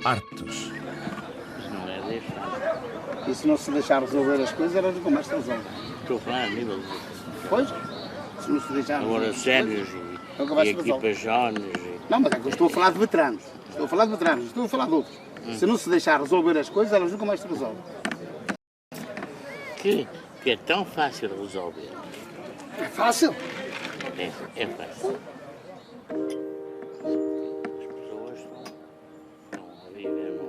artes. Mas não é deixar. E se não se deixar resolver as coisas, elas nunca mais se resolvem. Estou a falar a nível de... Pois, se não se deixar Agora resolver as sénios coisas, e nunca mais se resolve. equipas jovens. Não, mas é que eu estou a falar de veteranos. Estou a falar de veteranos, estou a falar de outros. Se não se deixar resolver as coisas, elas nunca mais se resolvem. Que é tão fácil resolver. É fácil. É fácil. As pessoas estão a viver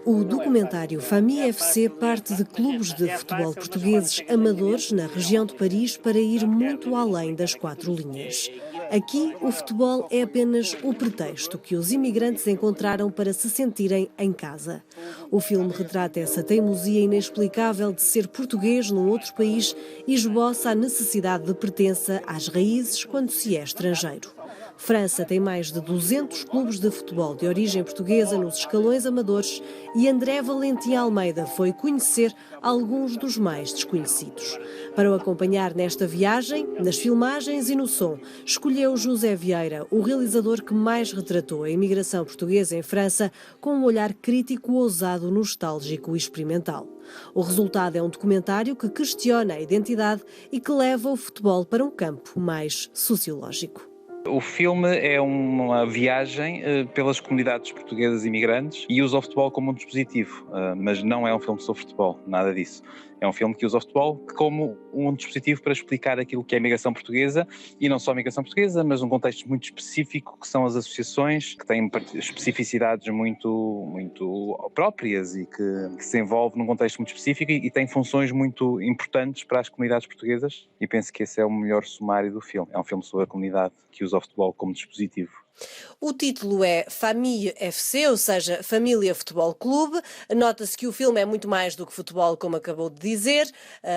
O documentário Famille FC parte de clubes de futebol portugueses amadores na região de Paris para ir muito além das quatro linhas. Aqui, o futebol é apenas o pretexto que os imigrantes encontraram para se sentirem em casa. O filme retrata essa teimosia inexplicável de ser português num outro país e esboça a necessidade de pertença às raízes quando se é estrangeiro. França tem mais de 200 clubes de futebol de origem portuguesa nos escalões amadores e André Valentim Almeida foi conhecer alguns dos mais desconhecidos. Para o acompanhar nesta viagem, nas filmagens e no som, escolheu José Vieira, o realizador que mais retratou a imigração portuguesa em França com um olhar crítico, ousado, nostálgico e experimental. O resultado é um documentário que questiona a identidade e que leva o futebol para um campo mais sociológico. O filme é uma viagem pelas comunidades portuguesas imigrantes e usa o futebol como um dispositivo, mas não é um filme sobre futebol, nada disso. É um filme que usa o futebol como um dispositivo para explicar aquilo que é a imigração portuguesa, e não só a imigração portuguesa, mas num contexto muito específico, que são as associações, que têm especificidades muito próprias e que se envolve num contexto muito específico e têm funções muito importantes para as comunidades portuguesas, e penso que esse é o melhor sumário do filme. É um filme sobre a comunidade que usa o futebol como dispositivo. O título é Famille FC, ou seja, Família Futebol Clube. Nota-se que o filme é muito mais do que futebol, como acabou de dizer.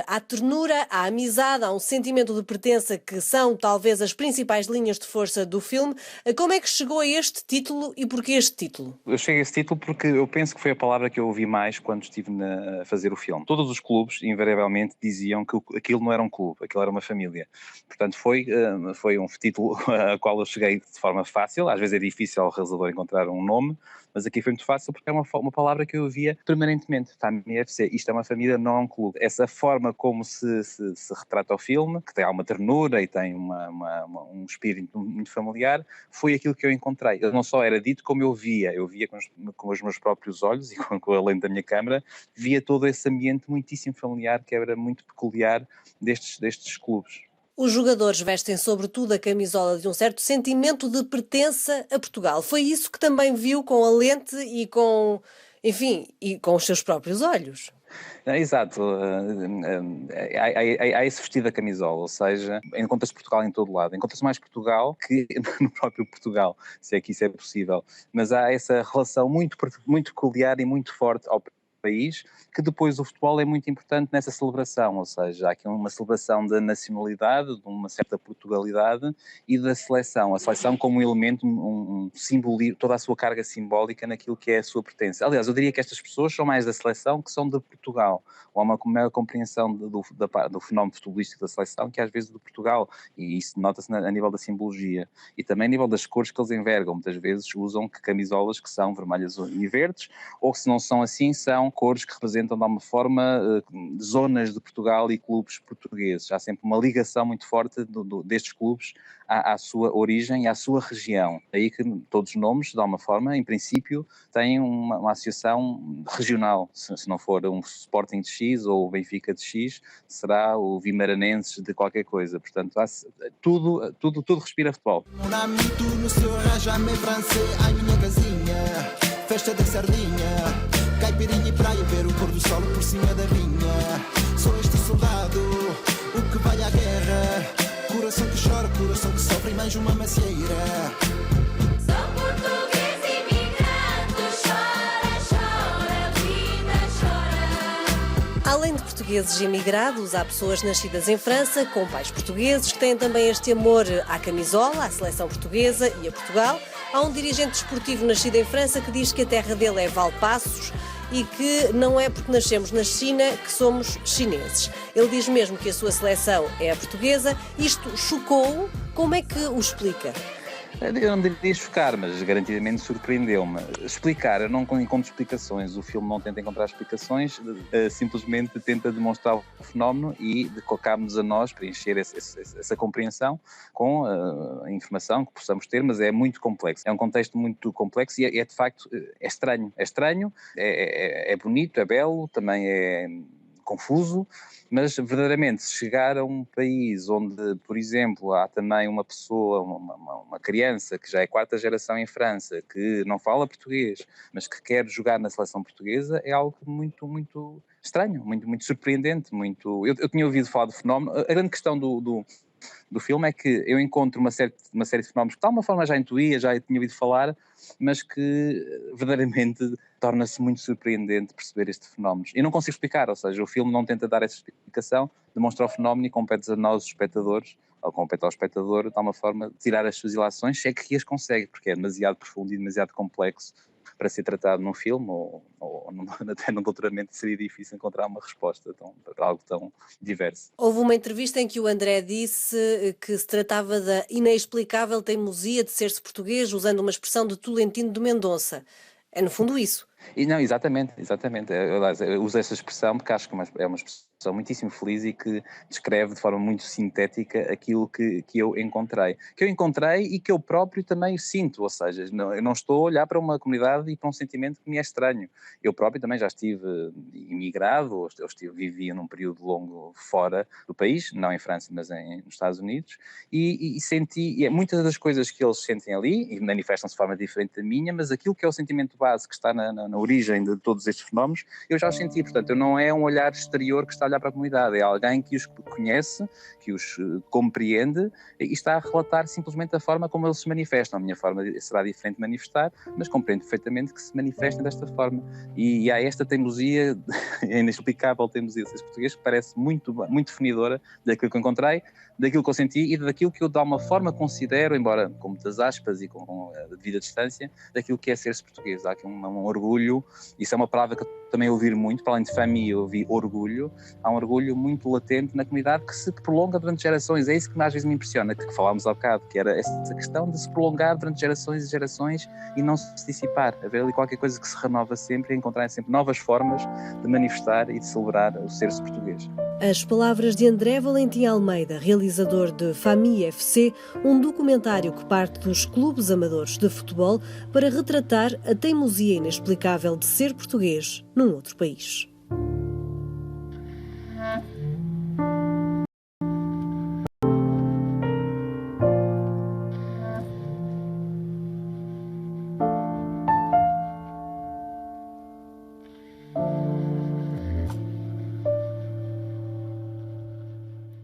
Há ternura, há amizade, há um sentimento de pertença que são talvez as principais linhas de força do filme. Como é que chegou a este título e porquê este título? Eu cheguei a esse título porque eu penso que foi a palavra que eu ouvi mais quando estive a fazer o filme. Todos os clubes, invariavelmente, diziam que aquilo não era um clube, aquilo era uma família. Portanto, foi um título a qual eu cheguei de forma fácil. Às vezes é difícil ao realizador encontrar um nome, mas aqui foi muito fácil porque é uma palavra que eu ouvia permanentemente. Família FC, isto é uma família, não é um clube. Essa forma como se retrata o filme, que tem alguma ternura e tem um espírito muito familiar, foi aquilo que eu encontrei. Eu não só era dito, como eu via com os meus próprios olhos e com a lente da minha câmara, via todo esse ambiente muitíssimo familiar, que era muito peculiar destes clubes. Os jogadores vestem sobretudo a camisola de um certo sentimento de pertença a Portugal. Foi isso que também viu com a lente e com os seus próprios olhos. Exato, há esse vestido da camisola, ou seja, encontra-se Portugal em todo lado, encontra-se mais Portugal que no próprio Portugal, se é que isso é possível, mas há essa relação muito peculiar e muito forte ao país, que depois o futebol é muito importante nessa celebração, ou seja, há aqui uma celebração da nacionalidade, de uma certa Portugalidade e da seleção, a seleção como um elemento, um símbolo, toda a sua carga simbólica naquilo que é a sua pertença. Aliás, eu diria que estas pessoas são mais da seleção que são de Portugal, ou há uma maior compreensão do fenómeno futebolístico da seleção que às vezes do Portugal, e isso nota-se a nível da simbologia, e também a nível das cores que eles envergam, muitas vezes usam camisolas que são vermelhas e verdes, ou que se não são assim, são cores que representam de alguma forma zonas de Portugal e clubes portugueses. Há sempre uma ligação muito forte destes clubes à sua origem e à sua região. Daí que todos os nomes, de alguma forma, em princípio, têm uma associação regional. Se não for um Sporting de X ou o Benfica de X, será o Vimaranenses de qualquer coisa. Portanto, tudo respira futebol. Festa da sardinha, caipirinha e praia, ver o pôr do sol por cima da vinha. Sou este soldado, o que vai à guerra, coração que chora, coração que sofre e manjo uma macieira. Sou português imigrante, chora, chora, vida chora. Além de portugueses imigrados, há pessoas nascidas em França, com pais portugueses, que têm também este amor à camisola, à seleção portuguesa e a Portugal. Há um dirigente desportivo nascido em França que diz que a terra dele é Valpaços e que não é porque nascemos na China que somos chineses. Ele diz mesmo que a sua seleção é a portuguesa. Isto chocou-o. Como é que o explica? Eu não diria chocar, mas garantidamente surpreendeu-me. Explicar, eu não encontro explicações, o filme não tenta encontrar explicações, simplesmente tenta demonstrar o fenómeno e cabe-nos a nós preencher essa compreensão com a informação que possamos ter, mas é muito complexo. É um contexto muito complexo e é de facto estranho. É estranho, é bonito, é belo, também é confuso, mas verdadeiramente se chegar a um país onde, por exemplo, há também uma pessoa, uma criança que já é 4ª geração em França, que não fala português, mas que quer jogar na seleção portuguesa, é algo muito, muito estranho, muito, muito surpreendente. Eu tinha ouvido falar do fenómeno. A grande questão do filme é que eu encontro uma série de fenómenos que de alguma forma já intuía, já tinha ouvido falar, mas que verdadeiramente torna-se muito surpreendente perceber este fenómeno. Eu não consigo explicar, ou seja, o filme não tenta dar essa explicação, demonstra o fenómeno e compete a nós, os espectadores, ou compete ao espectador, de alguma forma, tirar as suas ilações, se é que as consegue, porque é demasiado profundo e demasiado complexo para ser tratado num filme, ou até num doutoramento seria difícil encontrar uma resposta para algo tão diverso. Houve uma entrevista em que o André disse que se tratava da inexplicável teimosia de ser-se português, usando uma expressão de Tolentino de Mendonça. É no fundo isso. E não, exatamente. Eu uso essa expressão porque acho que é uma expressão muitíssimo feliz e que descreve de forma muito sintética aquilo que eu encontrei. Que eu encontrei e que eu próprio também sinto, ou seja, eu não estou a olhar para uma comunidade e para um sentimento que me é estranho. Eu próprio também já estive imigrado, vivia num período longo fora do país, não em França, mas nos Estados Unidos, e senti, muitas das coisas que eles sentem ali, e manifestam-se de forma diferente da minha, mas aquilo que é o sentimento base que está na origem de todos estes fenómenos, eu já os senti. Portanto, não é um olhar exterior que está a olhar para a comunidade, é alguém que os conhece, que os compreende e está a relatar simplesmente a forma como eles se manifestam. A minha forma será diferente de manifestar, mas compreendo perfeitamente que se manifestem desta forma. E há esta teimosia, inexplicável teimosia de ser português, que parece muito, muito definidora daquilo que eu encontrei, daquilo que eu senti e daquilo que eu de alguma forma considero, embora com muitas aspas e com a devida distância, daquilo que é ser-se português. Há aqui um orgulho, isso é uma palavra que eu também ouvi muito, para além de família eu ouvi orgulho, há um orgulho muito latente na comunidade que se prolonga durante gerações. É isso que às vezes me impressiona, que falámos há bocado, que era essa questão de se prolongar durante gerações e gerações e não se dissipar, haver ali qualquer coisa que se renova sempre e encontrar sempre novas formas de manifestar e de celebrar o ser-se português. As palavras de André Valentim Almeida, realizador de Famille FC, um documentário que parte dos clubes amadores de futebol para retratar a teimosia inexplicável de ser português num outro país.